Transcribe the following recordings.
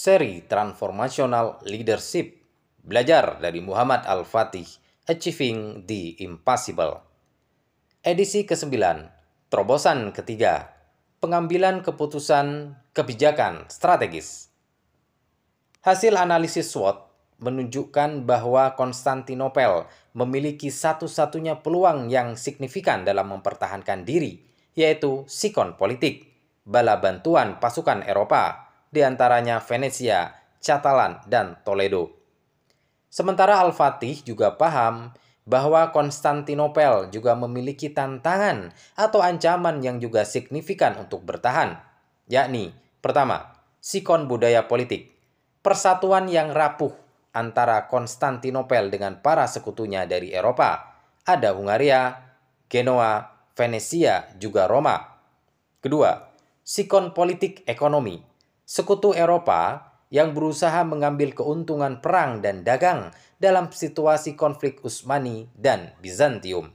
Seri Transformational Leadership, belajar dari Muhammad Al-Fatih, Achieving the Impossible. Edisi ke-9, terobosan ketiga, pengambilan keputusan kebijakan strategis. Hasil analisis SWOT menunjukkan bahwa Konstantinopel memiliki satu-satunya peluang yang signifikan dalam mempertahankan diri, yaitu sikon politik, bala bantuan pasukan Eropa, di antaranya Venesia, Catalan, dan Toledo. Sementara Al-Fatih juga paham bahwa Konstantinopel juga memiliki tantangan atau ancaman yang juga signifikan untuk bertahan, yakni pertama, sikon budaya politik, persatuan yang rapuh antara Konstantinopel dengan para sekutunya dari Eropa, ada Hungaria, Genoa, Venesia, juga Roma. Kedua, sikon politik ekonomi, sekutu Eropa yang berusaha mengambil keuntungan perang dan dagang dalam situasi konflik Utsmani dan Bizantium.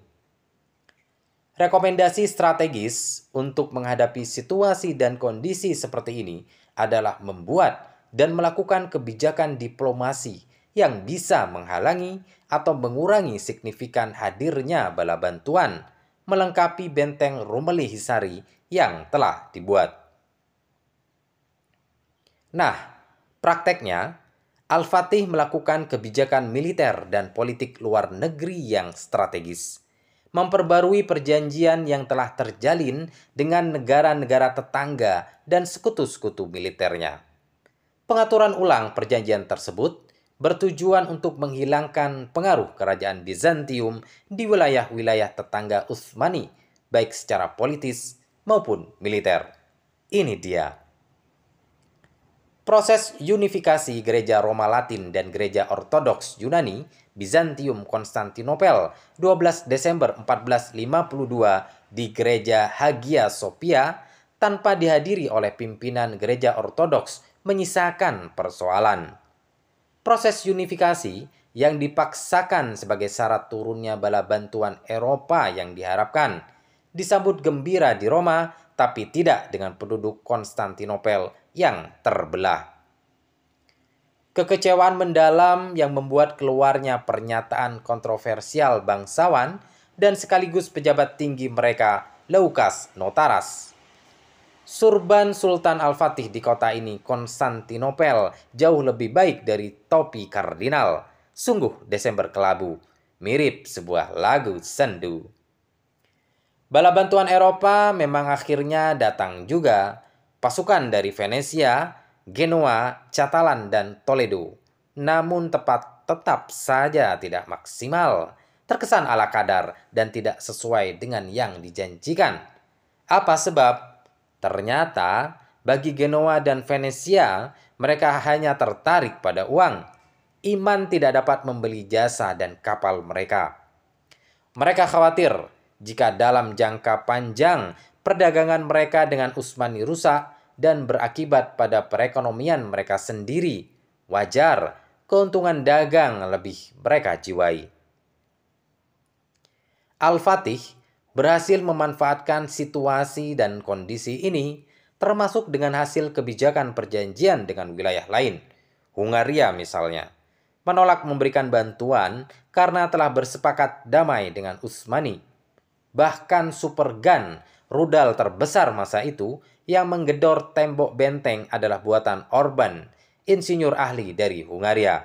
Rekomendasi strategis untuk menghadapi situasi dan kondisi seperti ini adalah membuat dan melakukan kebijakan diplomasi yang bisa menghalangi atau mengurangi signifikan hadirnya bala bantuan, melengkapi benteng Rumeli Hisari yang telah dibuat. Nah, prakteknya, Al-Fatih melakukan kebijakan militer dan politik luar negeri yang strategis, memperbarui perjanjian yang telah terjalin dengan negara-negara tetangga dan sekutu-sekutu militernya. Pengaturan ulang perjanjian tersebut bertujuan untuk menghilangkan pengaruh kerajaan Bizantium di wilayah-wilayah tetangga Utsmani, baik secara politis maupun militer. Ini dia. Proses unifikasi Gereja Roma Latin dan Gereja Ortodoks Yunani Bizantium Konstantinopel 12 Desember 1452 di Gereja Hagia Sophia tanpa dihadiri oleh pimpinan Gereja Ortodoks menyisakan persoalan. Proses unifikasi yang dipaksakan sebagai syarat turunnya bala bantuan Eropa yang diharapkan disambut gembira di Roma, tapi tidak dengan penduduk Konstantinopel yang terbelah. Kekecewaan mendalam yang membuat keluarnya pernyataan kontroversial bangsawan dan sekaligus pejabat tinggi mereka, Leukas Notaras. Surban Sultan Al-Fatih di kota ini, Konstantinopel, jauh lebih baik dari topi kardinal. Sungguh Desember kelabu, mirip sebuah lagu sendu. Bala bantuan Eropa memang akhirnya datang juga. Pasukan dari Venesia, Genoa, Catalan, dan Toledo. Namun tetap saja tidak maksimal, terkesan ala kadar dan tidak sesuai dengan yang dijanjikan. Apa sebab? Ternyata bagi Genoa dan Venesia, mereka hanya tertarik pada uang. Iman tidak dapat membeli jasa dan kapal mereka. Mereka khawatir jika dalam jangka panjang perdagangan mereka dengan Utsmani rusak dan berakibat pada perekonomian mereka sendiri. Wajar keuntungan dagang lebih mereka jiwai. Al-Fatih berhasil memanfaatkan situasi dan kondisi ini, termasuk dengan hasil kebijakan perjanjian dengan wilayah lain. Hungaria misalnya, menolak memberikan bantuan karena telah bersepakat damai dengan Utsmani. Bahkan Supergan, rudal terbesar masa itu, yang menggedor tembok benteng adalah buatan Orban, insinyur ahli dari Hungaria.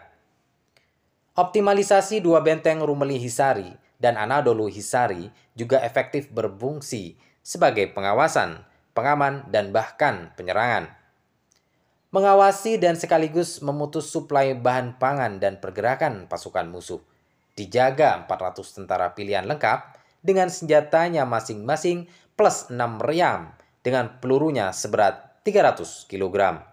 Optimalisasi dua benteng Rumeli Hisari dan Anadolu Hisari juga efektif berfungsi sebagai pengawasan, pengaman, dan bahkan penyerangan. Mengawasi dan sekaligus memutus suplai bahan pangan dan pergerakan pasukan musuh. Dijaga 400 tentara pilihan lengkap dengan senjatanya masing-masing plus 6 meriam dengan pelurunya seberat 300 kg.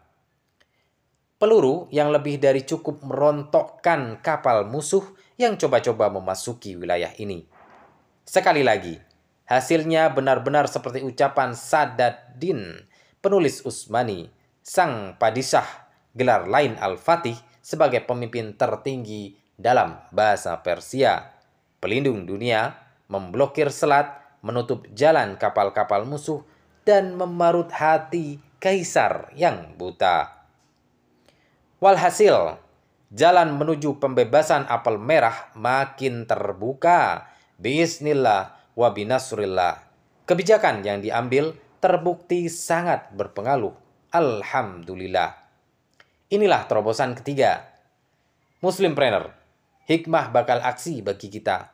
Peluru yang lebih dari cukup merontokkan kapal musuh yang coba-coba memasuki wilayah ini. Sekali lagi, hasilnya benar-benar seperti ucapan Sadaddin, penulis Utsmani, sang padishah, gelar lain Al-Fatih sebagai pemimpin tertinggi dalam bahasa Persia, pelindung dunia, memblokir selat, menutup jalan kapal-kapal musuh, dan memarut hati kaisar yang buta. Walhasil, jalan menuju pembebasan apel merah makin terbuka. Bismillah wa binasrillah. Kebijakan yang diambil terbukti sangat berpengaruh. Alhamdulillah. Inilah terobosan ketiga. Muslimpreneur, hikmah bakal aksi bagi kita.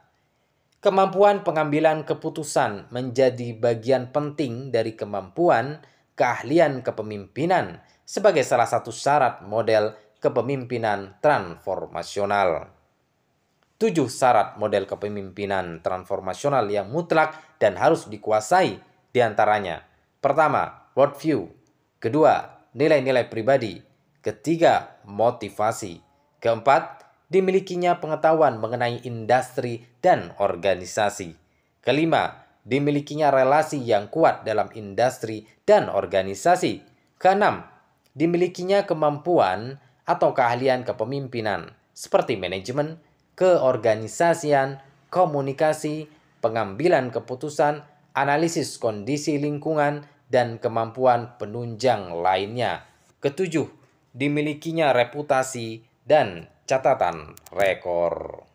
Kemampuan pengambilan keputusan menjadi bagian penting dari kemampuan keahlian kepemimpinan sebagai salah satu syarat model kepemimpinan transformasional. 7 syarat model kepemimpinan transformasional yang mutlak dan harus dikuasai diantaranya. Pertama, worldview. Kedua, nilai-nilai pribadi. Ketiga, motivasi. Keempat, dimilikinya pengetahuan mengenai industri dan organisasi. Kelima, dimilikinya relasi yang kuat dalam industri dan organisasi. Keenam, dimilikinya kemampuan atau keahlian kepemimpinan seperti manajemen, keorganisasian, komunikasi, pengambilan keputusan, analisis kondisi lingkungan, dan kemampuan penunjang lainnya. Ketujuh, dimilikinya reputasi dan catatan rekor.